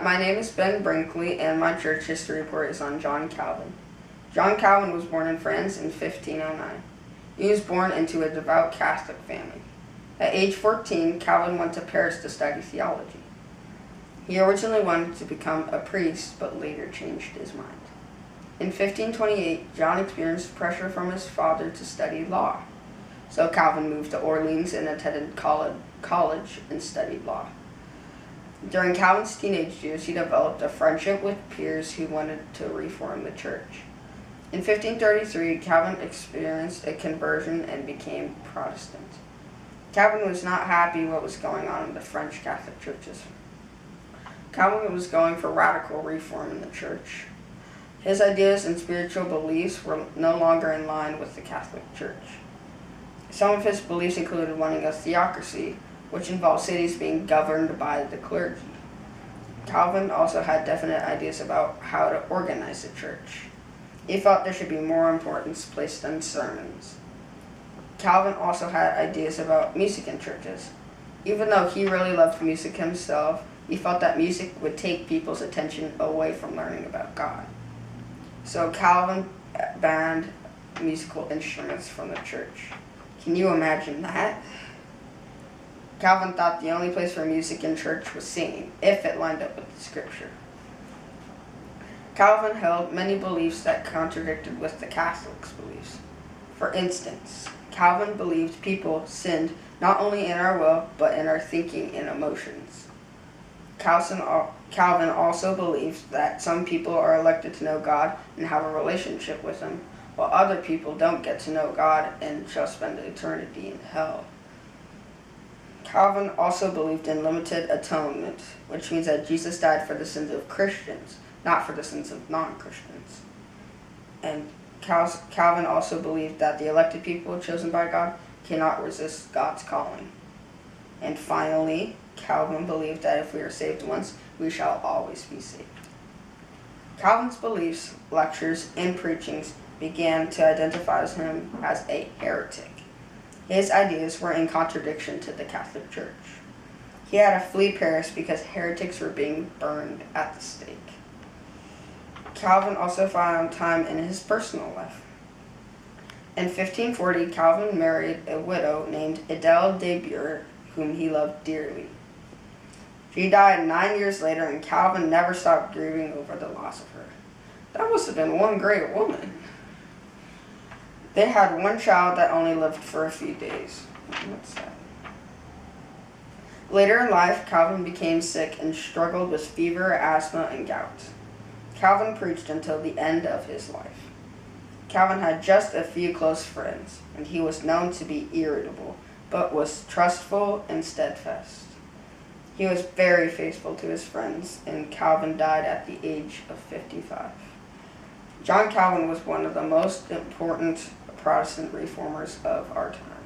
My name is Ben Brinkley, and my church history report is on John Calvin. John Calvin was born in France in 1509. He was born into a devout Catholic family. At age 14, Calvin went to Paris to study theology. He originally wanted to become a priest, but later changed his mind. In 1528, John experienced pressure from his father to study law. So Calvin moved to Orleans and attended college and studied law. During Calvin's teenage years, he developed a friendship with peers who wanted to reform the church. In 1533, Calvin experienced a conversion and became Protestant. Calvin was not happy what was going on in the French Catholic churches. Calvin was going for radical reform in the church. His ideas and spiritual beliefs were no longer in line with the Catholic Church. Some of his beliefs included wanting a theocracy, which involved cities being governed by the clergy. Calvin also had definite ideas about how to organize the church. He thought there should be more importance placed on sermons. Calvin also had ideas about music in churches. Even though he really loved music himself, he felt that music would take people's attention away from learning about God. So Calvin banned musical instruments from the church. Can you imagine that? Calvin thought the only place for music in church was singing, if it lined up with the scripture. Calvin held many beliefs that contradicted with the Catholics' beliefs. For instance, Calvin believed people sinned not only in our will, but in our thinking and emotions. Calvin also believed that some people are elected to know God and have a relationship with Him, while other people don't get to know God and shall spend eternity in hell. Calvin also believed in limited atonement, which means that Jesus died for the sins of Christians, not for the sins of non-Christians. And Calvin also believed that the elected people chosen by God cannot resist God's calling. And finally, Calvin believed that if we are saved once, we shall always be saved. Calvin's beliefs, lectures, and preachings began to identify him as a heretic. His ideas were in contradiction to the Catholic Church. He had to flee Paris because heretics were being burned at the stake. Calvin also found time in his personal life. In 1540, Calvin married a widow named Adele de Bure, whom he loved dearly. She died 9 years later, and Calvin never stopped grieving over the loss of her. That must have been one great woman. They had one child that only lived for a few days. What's that? Later in life, Calvin became sick and struggled with fever, asthma, and gout. Calvin preached until the end of his life. Calvin had just a few close friends, and he was known to be irritable, but was trustful and steadfast. He was very faithful to his friends, and Calvin died at the age of 55. John Calvin was one of the most important Protestant reformers of our time.